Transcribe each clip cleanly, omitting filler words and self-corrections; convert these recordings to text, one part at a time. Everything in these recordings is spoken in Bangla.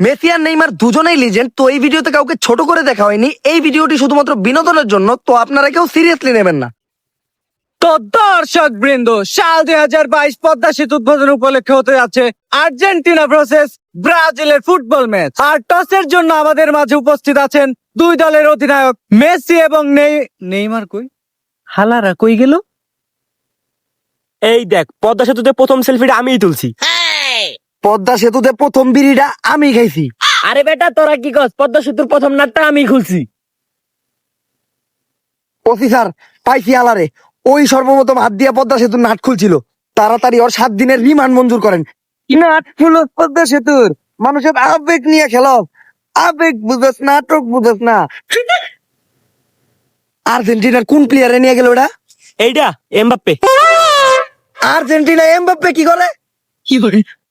মেসি আর নেইমার দুজনেই লিজেন্ড, তো এই ভিডিওতে কাউকে ছোট করে দেখা হয়নি। এই ভিডিওটি শুধুমাত্র বিনোদনের জন্য, তো আপনারা কেউ সিরিয়াসলি নেবেন না। তো দর্শক বৃন্দ, সাল 2022 পদ্মা সেতু উদ্বোধন উপলক্ষে হতে যাচ্ছে আর্জেন্টিনা ভার্সেস ব্রাজিলের ফুটবল ম্যাচ। আর টসের জন্য আমাদের মাঝে উপস্থিত আছেন দুই দলের অধিনায়ক মেসি এবং নেইমার। কই হালারা কই গেল? এই দেখ, পদ্মা সেতুতে প্রথম সেলফিটা আমিই তুলছি। পদ্মা সেতুতে প্রথম বিড়িটা আমি খাইছি। আরে বেটা, তোরা কি কস? পদ্মা সেতুর প্রথম নাটটা আমি খুলছি। অফিসার পাইছি আলারে, ওই সর্বপ্রথম হাত দিয়া পদ্মা সেতুর নাট খুলছিল। তাড়াতাড়ি ওর 7 দিনের রিমান্ড মঞ্জুর করেন। নাট খুলো পদ্মা সেতুর, মানুষের আবেগ নিয়ে খেলো। আবেগ বুঝস, নাটক বুঝস না। আর্জেন্টিনার কোন প্লেয়ারে নিয়ে গেল ওটা? এইটা এমবাপ্পে। আর্জেন্টিনা এমবাপ্পে কি করে?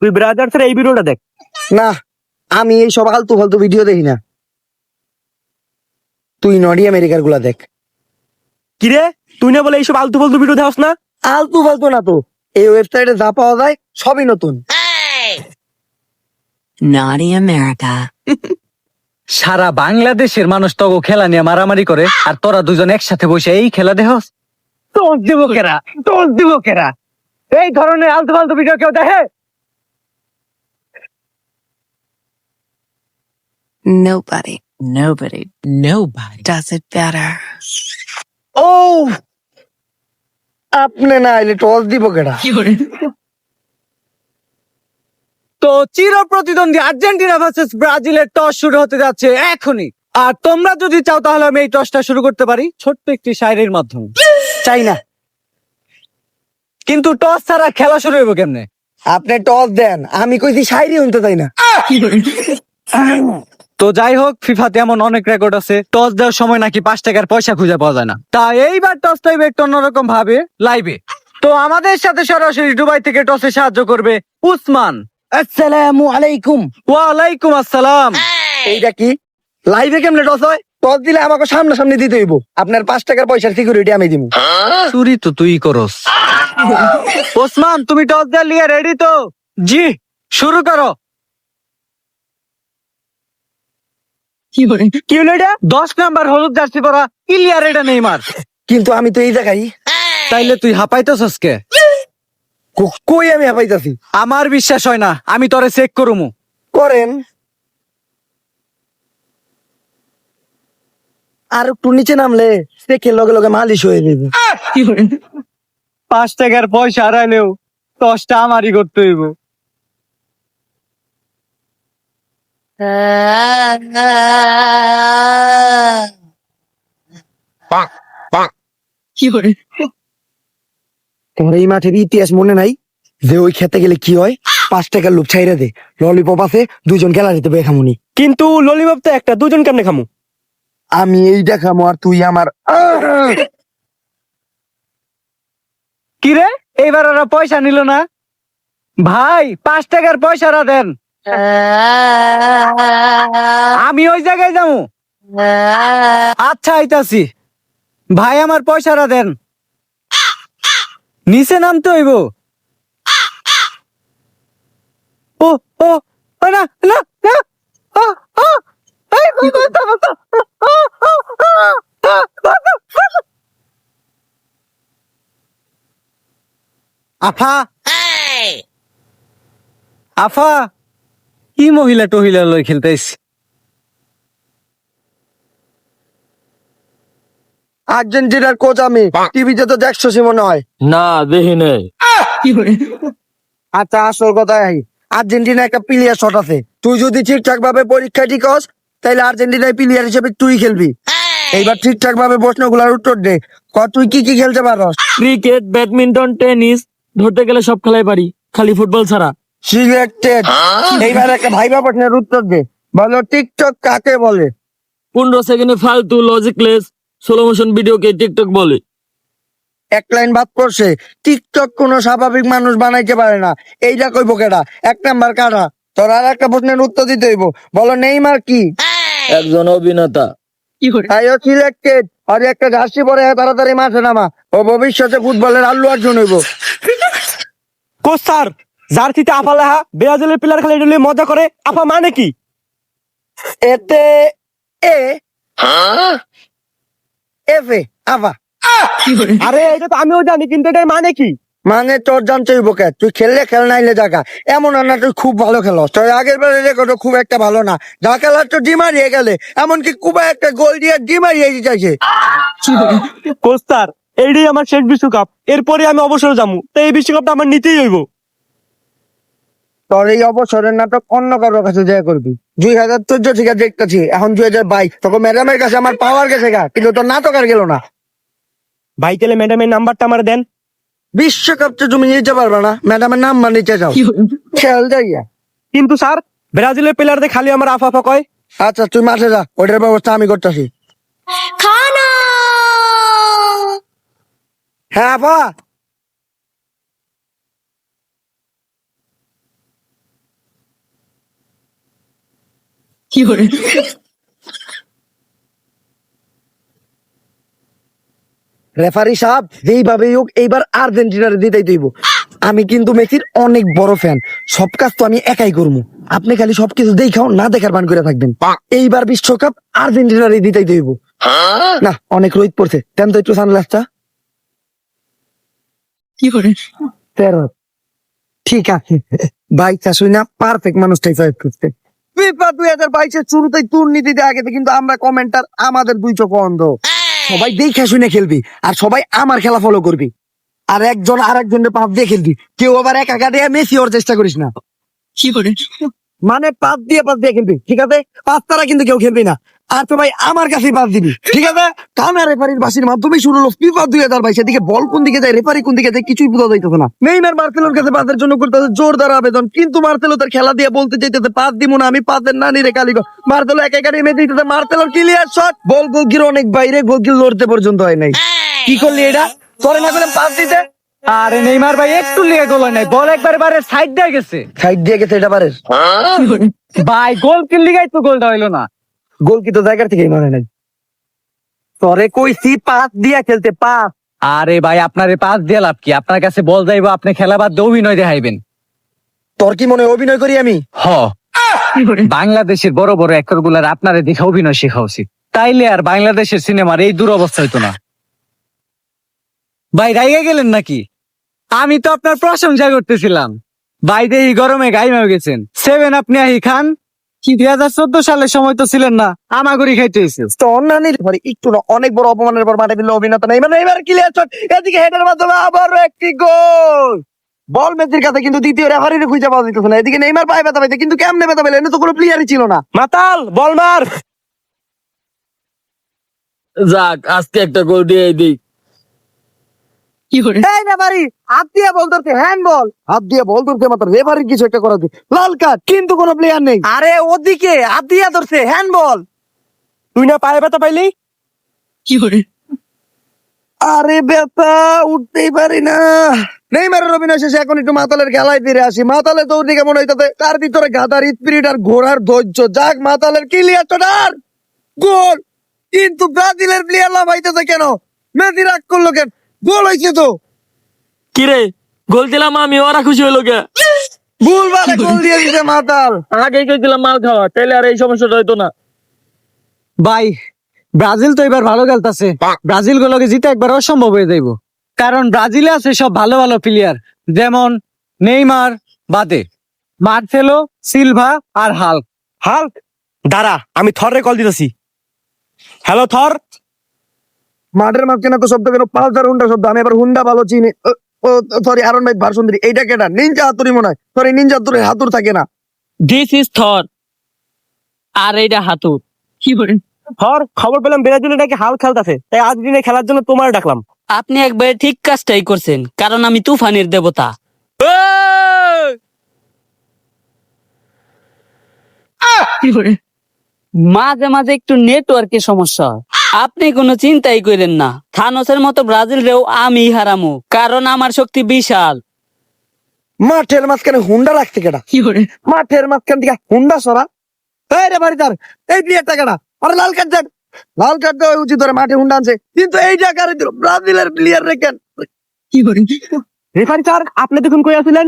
তুই ব্রাদার্সের এই ভিডিওটা দেখ। না, আমি এই সব আলতু ফালতু ভিডিও দেখি না। তুই নডি আমেরিকার গুলা দেখ। কিরে, তুই না বলে এইসব আলতু ফালতু ভিডিও দেখাস না? আলতু ফালতু না তো, এই ওয়েবসাইটে যা পাওয়া যায় সবই নতুন। Naughty America. সারা বাংলাদেশের মানুষ তো খেলা নিয়ে মারামারি করে, আর তোরা দুজন একসাথে বসে এই খেলা দেখস। তোর দিব কেরা এই ধরনের আলতু ফালতু ভিডিও কেউ দেখে? Nobody does it better. ও, আপনি না এলে টস দিব কেডা? তো চির প্রতিদ্বন্দ্বী আর্জেন্টিনা ভার্সেস ব্রাজিলের টস শুরু হতে যাচ্ছে এখনই। আর তোমরা যদি চাও তাহলে আমি এই টসটা শুরু করতে পারি ছোট্ট একটি শায়রির মাধ্যমে। চাই না। কিন্তু টস ছাড়া খেলা শুরু হইব কেমনে? আপনি টস দেন, আমি কইছি শায়রি হইতে চাই না। তো যাই হোক, ফিফাতে এমন অনেক রেকর্ড আছে, টস দেওয়ার সময় নাকি 5 টাকার পয়সা খুঁজে পাওয়া যায় না। তাই এইবার টসটা হইবে একটু অন্যরকম ভাবে, লাইভে। তো আমাদের সাথে সরাসরি দুবাই থেকে টসে সাহায্য করবে উসমান। আসসালামু আলাইকুম। ওয়ালাইকুম আসসালাম। এইটা কি লাইভে কেমনে টস হয়? টস দিলে আমাকে সামনাসামনি দিতে হইব। আপনার 5 টাকার পয়সার সিকিউরিটি আমি দিব। চুরি তো তুই করস। ওসমান, তুমি টস দেওয়ার লিয়ে রেডি তো? জি, শুরু করো। কি হলো এটা? 10 নাম্বার হলুদ জার্সি পরা ইলিয়ার, এটা নেইমার। কিন্তু আমি তো এই জায়গায়। তাইলে তুই হাঁপাইতেছস কে? কই আমি হাঁপাইতাছি? আমার বিশ্বাস হয় না, আমি তোরে চেক করুমু। করেন। আর একটু নিচে নামলে চেকের লগে লগে মালিশ হয়ে যাবে। 5 টাকার পয়সা হারাইলেও টসটা আমারই করতে হইব। তোমার এই মাঠের ইতিহাস মনে নাই যে ওই খেতে গেলে কি হয়? 5 টাকার লোক ছাইরা দে, ললিপপ আছে, 2 জন খেলা দিতে বেখামুনি। কিন্তু ললিপপ তো একটা, দুজন কেমনে খামু? আমি এইটা খামো আর তুই আমার। কি রে, এইবার ওরা পয়সা নিল না? ভাই, 5 টাকার পয়সাটা দেন, আমি ওই জায়গায় যাবো। আচ্ছা, আইতাছি। ভাই, আমার পয়সাটা দেন। নিচে নামতে হইব। ও ও না না না, আফা আফা, কি মহিলা টহিলা লই খেলতেছ? আর্জেন্টিনার কোচ আমি, টিভিতে তো দেখছো মনে হয়। না, দেখি নাই। আচ্ছা, আসল কথাই, আর্জেন্টিনা একটা প্লেয়ার শট আছে। তুই যদি ঠিকঠাক ভাবে পরীক্ষা ঠিক হস, তাহলে আর্জেন্টিনার প্লেয়ার হিসেবে তুই খেলবি। এইবার ঠিকঠাক ভাবে প্রশ্নগুলোর উত্তর দে। তুই কি কি খেলতে পারস? ক্রিকেট, ব্যাডমিন্টন, টেনিস, ধরতে গেলে সব খেলাই পারি, খালি ফুটবল ছাড়া। সিলেক্টেড। এইবার একটা ভাইবা প্রশ্নের উত্তর দে। বলো, টিকটক কাকে বলে? 15 সেকেন্ডে ফালতু লজিকলেস স্লো মোশন ভিডিওকে টিকটক বলে। এক লাইন বাদ করছে। টিকটক কোন স্বাভাবিক মানুষ বানাইতে পারে না। এইটা কইব কেডা? 1 নাম্বার কাটা। তোর আর একটা প্রশ্নের উত্তর দিতে হইব। বলো, নেইমার কি? একজন অভিনেতা। আইও সিলেক্টেড। আর একটা জার্সি পরে তাড়াতাড়ি মাঠে নামা। ও ভবিষ্যতে ফুটবলের আল্লু অর্জুন হইব। কোচ স্যার, জার্সিতে আফা লেখা, ব্রাজিলের প্লেয়ার খালি এটা লইয়া মজা করে, আফা মানে কি? এতে এ এফে আভা। আরে এটা তো আমিও জানি, কিন্তু এটার মানে কি? মানে তোর জানতে হইব কে, তুই খেললে খেল নাইলে জায়গা। এমন না তুই খুব ভালো খেলো, তোর আগের বারের রেকর্ড খুব একটা ভালো না। যা খেলার তো ডি মারিয়ে গেলে, এমনকি কুবা একটা গোল দিয়ে ডি মারিয়ে দিতেছে। কোচ স্যার, এইটাই আমার শেষ বিশ্বকাপ, এরপরে আমি অবসর যাবো, তো এই বিশ্বকাপটা আমার নিতেই হইব। তোর এই অবসরের নাটক অন্য কারোর কাছে যা করবি। 2014 থেকে দেখতেছি, এখন 2022, তোকে ম্যাডামের কাছে আমার পাওয়ার গেছে গা, কিন্তু তোর নাটক আর গেল না। ভাই তাহলে ম্যাডামের নাম্বারটা আমার দেন। বিশ্বকাপ তো তুমি নিতে পারবে না, ম্যাডামের নাম নিতে চাও, খেয়াল যাইয়া। কিন্তু স্যার, ব্রাজিলের প্লেয়ারদের খালি আমার আফা আফা কয়। আচ্ছা তুই মাঠে যা, ওইটার ব্যবস্থা আমি করতেছি। হ্যাঁ আপা। রেফারি সাহেব, যেইভাবেই হোক এইবার আর্জেন্টিনার দিতেই দিব। আমি কিন্তু মেসির অনেক বড় ফ্যান, সব কাজ তো আমি একাই করবো। আপনি খালি সবকিছু দেখাও, না দেখার বান করে থাকবেন। এইবার বিশ্বকাপ আর্জেন্টিনারই দিতেই দিব। না অনেক রোদ পড়ছে, তেন তো একটু সানগ্লাসটা। তেরো। ঠিক আছে ভাই, চাষুই না পারফেক্ট মানুষটাই চয়েস করতে। ফিফা 2022 শুরুতেই দুর্নীতিতে আগে, কিন্তু আমরা কমেন্টার, আমাদের দুই চোখ অন্ধ। সবাই দেখে শুনে খেলবি, আর সবাই আমার খেলা ফলো করবি, আর একজন আর একজনের পাপ দিয়ে খেলবি। কেউ আবার একা একা দিয়ে মেসি হওয়ার চেষ্টা করিস না। মানে পাপ দিয়ে খেলবি, ঠিক আছে? পাপ তারা কিন্তু কেউ খেলবি না। আর তো ভাই আমার কাছেই পাপ দিবি, ঠিক আছে? কানা রেফারির বাসির মাধ্যমে শুরু হলো ফিফা 2022। এদিকে বল কোন দিকে যায়, রেফারি কোন দিকে যায়, কিছুই বোঝা যাইতেছে না। নেইমার মার্সেলোর কাছে পাসের জন্য করতেছে জোরদার আবেদন, কিন্তু মার্সেলো তার খেলা দিয়ে বলতে চাইতেছে পাস দিব না, আমি পাসের নানি রে কালিগো। মার্সেলো একা একা নেমে দিতেছে, মার্সেলোর ক্লিয়ার শট, বল গোলকির অনেক বাইরে, গোলকির লড়তে পর্যন্ত হয় নাই। কি করলি এটা? তোরে না করলাম পাস দিতে। আরে নেইমার ভাই একটু লিয়ে গোল হয় নাই, বল একবারে সাইড দিয়ে গেছে। সাইড দিয়ে গেছে এটা পারে ভাই গোল কিল লিগাই তো গোলটা হইলো না। গোল কি তো জায়গার থেকেই মানে নাই। তোরে কইছি পাস দিয়া খেলতে, পাস। আরে ভাই আপনার পাস দিয়ে লাভ কি? আপনার কাছে বল যাইবো, আপনি খেলা বাদ দিয়ে অভিনয় দেখাইবেন। তোর কি মনে হয় অভিনয় করি আমি? হ, বাংলাদেশের বড় বড় অ্যাক্টর গুলার আপনারে দেখে অভিনয় শেখা উচিত, তাইলে আর বাংলাদেশের সিনেমার এই দুরবস্থা হইতো না। ভাই রাইগে গেলেন নাকি? আমি তো আপনার প্রশংসা করতেছিলাম। ভাই দেহি গরমে গাইমা গেছেন। 7 আপনি আহি খান। 2014 সালের সময় তো ছিলেন না, আমাগরি খাইতে হয়েছে। তোর নানির পরে একটু না, অনেক বড় অপমানের পর মাঠে দিল অভিনেতা নেই, মানে এবার ক্লিয়ার শট, এদিকে হেডের মাধ্যমে আবারও একটি গোল। বল মেসির কাছে, কিন্তু দ্বিতীয় রেফারির খুঁজে পাওয়া যেতেছে না। এদিকে নেইমার পায়ে ব্যথা পাইছে, কিন্তু কেমনে ব্যথা পেলে? এনে তো কোনো প্লেয়ারই ছিল না। মাতাল, বল মার। যাক, আজকে একটা গোল দিয়ে দিই। এই রেফারি হাত দিয়ে বল ধরছে, হ্যান্ড বল। হাত দিয়ে বল ধরছে মাত্র রেফারির কিছু একটা করা যায়, লাল কার্ড, কিন্তু কোনো প্লেয়ার নেই। আরে ওদিকে হাত দিয়ে ধরছে, হ্যান্ড বল। তুই না পায়ে ব্যথা পাইলি? আরে ব্যথা, উঠতেই পারি না। নেইমারের অভিনয় শেষে এখন একটু মাতালের খেলায় ফিরে আসি। মাতালে তো ওদিকে মনে হইতাছে তার ভিতরে গাদার স্পিরিট আর ঘোড়ার ধৈর্য। যাক, মাতালের ক্লিয়ার শট, গোল। কিন্তু ব্রাজিলের প্লেয়ার লাফাইতেছে কেন? মেসি রাগ করলো কেন? গোল হয়েছে তো। কিরে, গোল দিলাম আমি, ওরা খুশি হইলো কে? ভুলভাবে গোল দিয়ে দিছে মাতাল। আগে কে দিলাম মাল খাওয়া, তাইলে আর এই সমস্যাটা হইতো না। ভাই ব্রাজিল তো এবার ভালো খেলতেছে, ব্রাজিল গুলোকে জিতে একবার অসম্ভব হয়ে যাইব। কারণ ব্রাজিলে আছে সব ভালো ভালো প্লেয়ার, যেমন নেইমার বাদে মার্সেলো, সিলভা আর হাল্ক। হাল্ক, দাঁড়া আমি থরে কল দিতেছি। হ্যালো থর। মাঠের মাঝখানে তো শব্দ কেন? পালসার হুন্ডা শব্দ। আমি এবার হুন্ডা ভালো চিনি। সরি, আরন ভাই ভার সুন্দরী। এইটা কেটা? নিনজা হাতুড়ি মনে হয়। সরি, নিনজা হাতুড়ি হাতুর থাকে না। দিস ইজ থর, আর এইটা হাতুর। থর, খবর পেলাম ব্রাজিলে নাকি হাল খেলতেছে, তাই আজ দিনে খেলার জন্য তোমার ডাকলাম। আপনি একবারে ঠিক কাজটাই করছেন, কারণ আমি তুফানের দেবতা। মাঝে মাঝে একটু নেটওয়ার্কের সমস্যা হয়। আপনি কোনো চিন্তাই করেন না, থানোসের মতো ব্রাজিল রেও আমি হারামু, কারণ আমার শক্তি বিশাল। মাঠের মাঝখানে হুন্ডা রাখছে কেটা? মাঠের মাঝখান থেকে হুন্ডা সরা। এই রে বাড়ি তার, এই প্লেয়ারটা কেটা? আরে লাল কার্ড দেন, লাল কার্ড দেওয়া উচিত। ধরে মাঠে হুন্ডা আনছে, কিন্তু এই জায়গায় ব্রাজিলের প্লেয়ার রেখেন। রেফারি স্যার, আপনি দেখুন কই আছিলেন?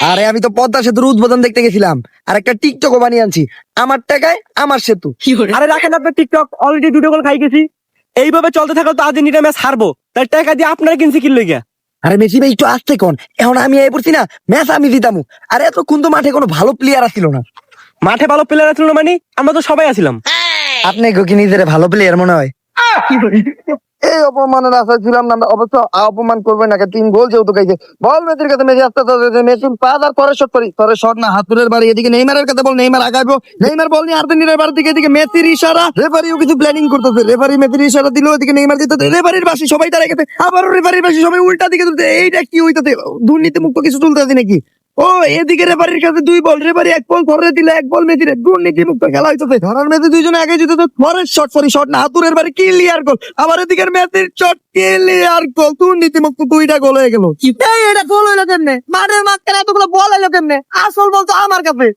আরে আমি তো পদ্মা সেতুর উদ্বোধন দেখতে গেছিলাম, আর একটা টিকটকও বানিয়ে আনছি। আমার টাকায় আমার সেতু। আরে রাখেন আপনার টিকটক, অলরেডি 2টো গোল খাই গেছি। এইভাবে চলতে থাকলে তো আর্জেন্টিনা ম্যাচ হারবো। তাই টাকা দিয়ে আপনারা কিনছি কি লইগা? আরে মেসি ভাই একটু আসতে কোন, এখন আমি এই পড়ছি না, ম্যাচ আমি জিতামু। আরে এতক্ষণ তো মাঠে কোনো ভালো প্লেয়ার আসছিল না। মাঠে ভালো প্লেয়ার ছিল না মানে? আমরা তো সবাই আছিলাম। আপনি কি নিজের ভালো প্লেয়ার মনে হয়? এই অপমানের আশা ছিলাম না আমরা। অবশ্য অপমান করবেন না, 3 গোল যেহেতু খাইছে। বল মেসির কাছে, মেসি আসতে মেসি পাস আর পরে শট করি, পরে শট না হাতুরের বাড়ি। এদিকে নেইমারের কাছে বল, নেইমার আগাইবো, নেইমার বল নিয়ে আর্জেন্টিনার বাড়ি দিকে, এদিকে মেসির ইশারা, রেফারিও কিছু প্ল্যানিং করতেছে। রেফারি মেসির ইশারা দিল, এদিকে নেইমার দিতে, রেফারির বাসি সবাই দাঁড়ায় গেছে, আবারও রেফারির বাসি সবাই উল্টা দিকে তুলতে। এইটা কি হইতাছে? দুর্নীতি মুক্ত কিছু তুলতেছে নাকি? ও এদিকে রেফারির কাছে 2 বল, রেফারি 1 বল ধরে দিলে, 1 বল মেসির। দুর্নীতি মুক্ত খেলা হইতেছে। ধরার মেসি দুইজনে আগে যেতে, পরের শট সরি শট না হাতুরের বাড়ি ক্লিয়ার গোল। আবার এদিকে মেসির শট ক্লিয়ার গোল, দুর্নীতি মুক্ত 2টা গোল হয়ে গেল। এই এটা গোল হইলো কেমনে? মাঠের মাঝখানে এতগুলো বল হইলো কেমনে? আসল বল তো আমার কাছে।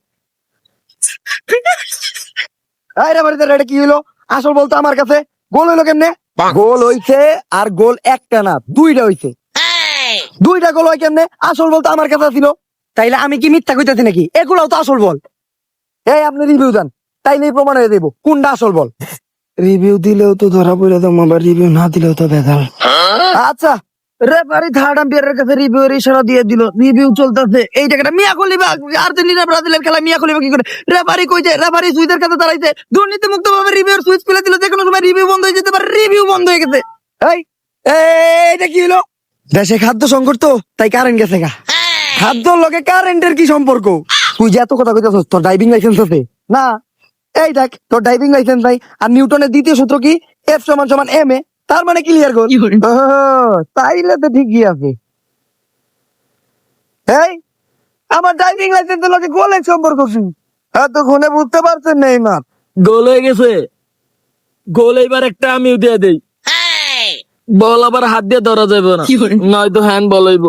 এই রেফারিদের এটা কি হইলো? আসল বল তো আমার কাছে, গোল হইলো কেমনে? গোল হইছে, আর গোল একটা না 2টা হইছে। 2টা গোল হয় কেমনে? আসল বল তো আমার কাছে ছিল। তাইলে আমি কি মিথ্যা কইতাছি নাকি? এগুলাও তো আসল বল। এই আপনি রিভিউ দেন, তাইলেই প্রমাণ হয়ে দেবো কোনটা আসল বল। রিভিউ দিলেও তো ধরা পড়ে দাম, আবার রিভিউ না দিলেও তো বেদাল। আচ্ছা, রেফারি থার্ড আম্পায়ারের কাছে রিভিউ এর ইশারা দিয়ে দিল, রিভিউ চলতেছে। এই জায়গাটা মিয়া খলিফা, আর্জেন্টিনা ব্রাজিলের খেলা মিয়া খলিফা কি করে? রেফারি কইছে, রেফারি সুইচের কাছে দাঁড়াইছে, দুর্নীতি মুক্ত ভাবে রিভিউর সুইচ খুলে দিল, যে কোনো সময় রিভিউ বন্ধ হয়ে যেতে পারে। রিভিউ বন্ধ হয়ে গেছে। এই এইটা কি হলো? দেশে খাদ্য সংকট তো, তাই কারেন্ট গেছে গা। খাদ্যর লগে কারেন্টের কি সম্পর্ক? তুই যে এত কথা কইতাছস, তোর ড্রাইভিং লাইসেন্স আছে না? এই দেখ, তোর ড্রাইভিং লাইসেন্স নাই। আর নিউটনের দ্বিতীয় সূত্র কি? এফ সমান সমান এম এ, তার মানে ক্লিয়ার গোল। তাইলে তো ঠিকই আছে। এই আমার ড্রাইভিং লাইসেন্সের লগে গোলের সম্পর্ক কি? এতক্ষণে বুঝতে পারছেন নেইমার? গোল হয়ে গেছে। গোল এবার একটা আমিও দিয়ে দেই। বল আবার হাত দিয়ে ধরা যাবে না, নয়তো হ্যান্ড বল হইব।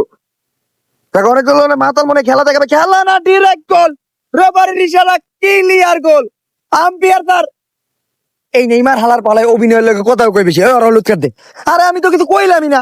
অনেক গোল মাথার মনে খেলা দেখাবে, খেলা না ডিরেক্ট গোল। রেফারির ইশারা ক্লিয়ার গোল। আম্পায়ার তার এই নেইমার হালার পালায় অভিনয়ের লোকে কোথাও কই বেশি। ওর হলুদ কার্ড দে। আরে আমি তো কিছু কইলামই না।